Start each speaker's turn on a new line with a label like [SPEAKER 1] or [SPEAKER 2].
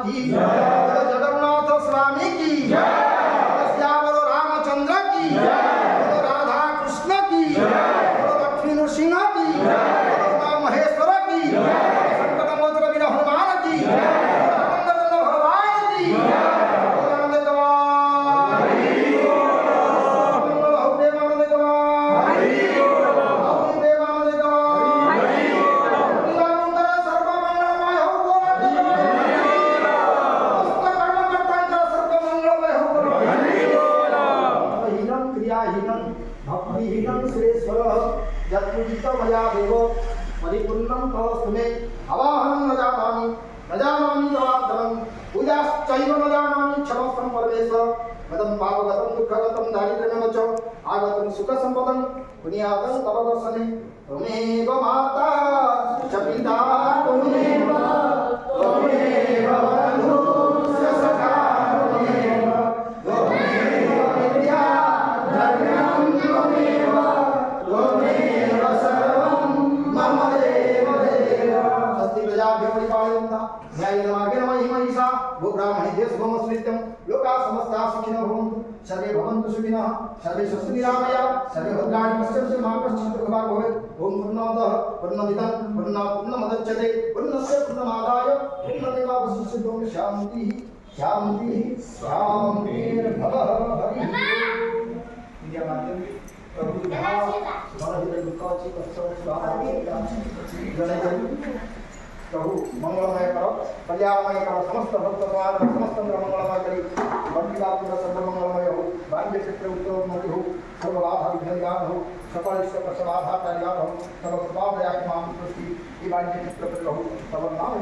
[SPEAKER 1] की जगन्नाथ स्वामी की श्यामल रामचंद्र की राधा कृष्ण की लक्ष्मी नृसिंह की उमा महेश्वर की संकट मोचन वीर हनुमान की आनंद भगवान की आनंद भक्तिहीनं सुरेश्वरः यत्पूजितो मया देव परिपूर्णं तव मे अवाहनं न जानामि तवार्थं पूजाश्चैव न जानामि क्षमस्वं परमेश्वर गतं पापगतं दुःखगतं दारिद्र्यमेव च आगतं सुखसम्पदं पुण्यातं तव दर्शने त्वमेव माता च पिता त्वमेव बन्धुश्च सखा लोका समस्ता सुखिनो भवन्तु सर्वे भवन्तु सुखिनः सर्वे सन्तु निरामया सर्वे भद्राणि पश्यन्तु मा कश्चित् दुःखभाग् भवेत् ओम पूर्णमदः पूर्णमिदं पूर्णमुदच्यते पूर्णस्य पूर्णमादाय पूर्णमेवावशिष्यते ओम शान्तिः शान्तिः शान्तिर्भवः हरिः विद्या माध्यम प्रभु प्रभु मंगलमय करो कल्याणमय करो समस्त भक्त समाज समस्त मंगलमय करी भक्ति लाभ सर्व मंगलमय हो भाग्य क्षेत्र उत्तरोन्नति हो सर्व लाभ विघ्ननिवारण हो सकल इष्ट प्रसवाधा कल्याण हो सर्व कृपा दया मां सृष्टि ये भाग्य क्षेत्र हो सर्व नाम